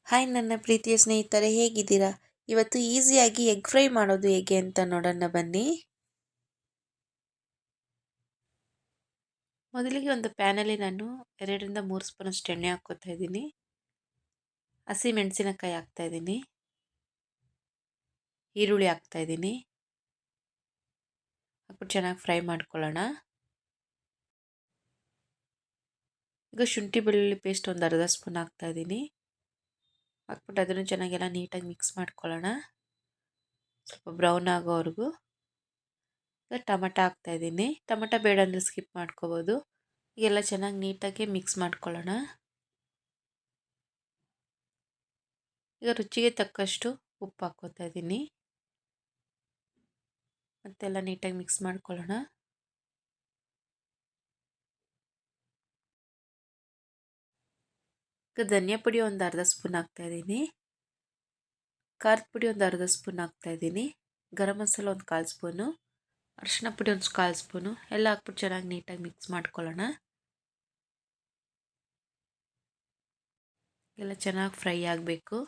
Hi ನನ್ನ ಪ್ರೀತಿಯ ಸ್ನೇಹಿತರೆ, ಹೇಗಿದ್ದೀರಾ? ಇವತ್ತು ಈಸಿಯಾಗಿ ಎಗ್ ಫ್ರೈ ಮಾಡೋದು ಹೇಗೆ ಅಂತ ನೋಡೋಣ ಬನ್ನಿ. ಮೊದಲಿಗೆ ಒಂದು ಪ್ಯಾನಲ್ಲಿ ನಾನು 2-3 ಸ್ಪೂನಷ್ಟು ಎಣ್ಣೆ ಹಾಕ್ಕೋತಾ ಇದ್ದೀನಿ. ಹಸಿ ಮೆಣಸಿನಕಾಯಿ ಹಾಕ್ತಾ ಇದ್ದೀನಿ, ಈರುಳ್ಳಿ ಹಾಕ್ತಾ ಇದ್ದೀನಿ. ಹಾಕ್ಬಿಟ್ಟು ಚೆನ್ನಾಗಿ ಫ್ರೈ ಮಾಡ್ಕೊಳ್ಳೋಣ. ಈಗ ಶುಂಠಿ ಬೆಳ್ಳುಳ್ಳಿ ಪೇಸ್ಟ್ ಒಂದು ಅರ್ಧ ಸ್ಪೂನ್ ಹಾಕ್ತಾ ಇದ್ದೀನಿ. ಹಾಕ್ಬಿಟ್ಟು ಅದನ್ನು ಚೆನ್ನಾಗೆಲ್ಲ ನೀಟಾಗಿ ಮಿಕ್ಸ್ ಮಾಡ್ಕೊಳ್ಳೋಣ, ಸ್ವಲ್ಪ ಬ್ರೌನ್ ಆಗೋವರೆಗೂ. ಈಗ ಟೊಮೆಟೊ ಹಾಕ್ತಾ ಇದ್ದೀನಿ. ಟೊಮೆಟೊ ಬೇಡ ಅಂದರೆ ಸ್ಕಿಪ್ ಮಾಡ್ಕೋಬೋದು. ಎಲ್ಲ ಚೆನ್ನಾಗಿ ನೀಟಾಗಿ ಮಿಕ್ಸ್ ಮಾಡ್ಕೊಳ್ಳೋಣ. ಈಗ ರುಚಿಗೆ ತಕ್ಕಷ್ಟು ಉಪ್ಪು ಹಾಕ್ಕೋತಾ ಇದ್ದೀನಿ. ಮತ್ತೆಲ್ಲ ನೀಟಾಗಿ ಮಿಕ್ಸ್ ಮಾಡ್ಕೊಳ್ಳೋಣ. ಈಗ ಧನಿಯಾ ಪುಡಿ ಒಂದು ಅರ್ಧ ಸ್ಪೂನ್ ಹಾಕ್ತಾ ಇದ್ದೀನಿ. ಖಾರದ ಪುಡಿ ಒಂದು ಅರ್ಧ ಸ್ಪೂನ್ ಹಾಕ್ತಾ ಇದ್ದೀನಿ. ಗರಂ ಮಸಾಲ ಒಂದು 1/4 ಸ್ಪೂನು. ಅರಿಶಿನ ಪುಡಿ ಒಂದು 1/4 ಸ್ಪೂನು. ಎಲ್ಲ ಹಾಕ್ಬಿಟ್ಟು ಚೆನ್ನಾಗಿ ನೀಟಾಗಿ ಮಿಕ್ಸ್ ಮಾಡ್ಕೊಳ್ಳೋಣ. ಎಲ್ಲ ಚೆನ್ನಾಗಿ ಫ್ರೈ ಆಗಬೇಕು.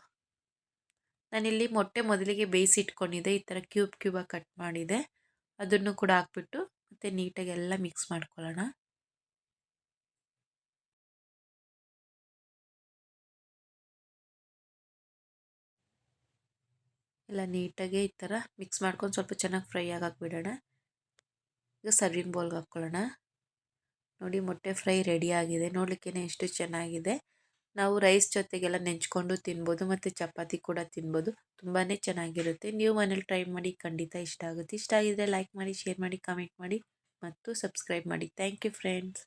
ನಾನಿಲ್ಲಿ ಮೊಟ್ಟೆ ಮೊದಲಿಗೆ ಬೇಯಿಸಿ ಇಟ್ಕೊಂಡಿದ್ದೆ, ಈ ಥರ ಕ್ಯೂಬಾಗಿ ಕಟ್ ಮಾಡಿದೆ. ಅದನ್ನು ಕೂಡ ಹಾಕ್ಬಿಟ್ಟು ಮತ್ತೆ ನೀಟಾಗಿ ಎಲ್ಲ ಮಿಕ್ಸ್ ಮಾಡ್ಕೊಳ್ಳೋಣ. ಎಲ್ಲ ನೀಟಾಗಿ ಈ ಥರ ಮಿಕ್ಸ್ ಮಾಡ್ಕೊಂಡು ಸ್ವಲ್ಪ ಚೆನ್ನಾಗಿ ಫ್ರೈ ಬಿಡೋಣ. ಈಗ ಸರ್ವಿಂಗ್ ಬೌಲ್ಗೆ ಹಾಕ್ಕೊಳ್ಳೋಣ. ನೋಡಿ, ಮೊಟ್ಟೆ ಫ್ರೈ ರೆಡಿ ಆಗಿದೆ. ನೋಡಲಿಕ್ಕೆ ಎಷ್ಟು ಚೆನ್ನಾಗಿದೆ. ನಾವು ರೈಸ್ ಜೊತೆಗೆಲ್ಲ ನೆಂಚ್ಕೊಂಡು ತಿನ್ಬೋದು, ಮತ್ತು ಚಪಾತಿ ಕೂಡ ತಿನ್ಬೋದು. ತುಂಬಾ ಚೆನ್ನಾಗಿರುತ್ತೆ. ನೀವು ಮನೇಲಿ ಟ್ರೈ ಮಾಡಿ, ಖಂಡಿತ ಇಷ್ಟ ಆಗುತ್ತೆ. ಇಷ್ಟ ಆಗಿದ್ರೆ ಲೈಕ್ ಮಾಡಿ, ಶೇರ್ ಮಾಡಿ, ಕಮೆಂಟ್ ಮಾಡಿ ಮತ್ತು ಸಬ್ಸ್ಕ್ರೈಬ್ ಮಾಡಿ. Thank you friends.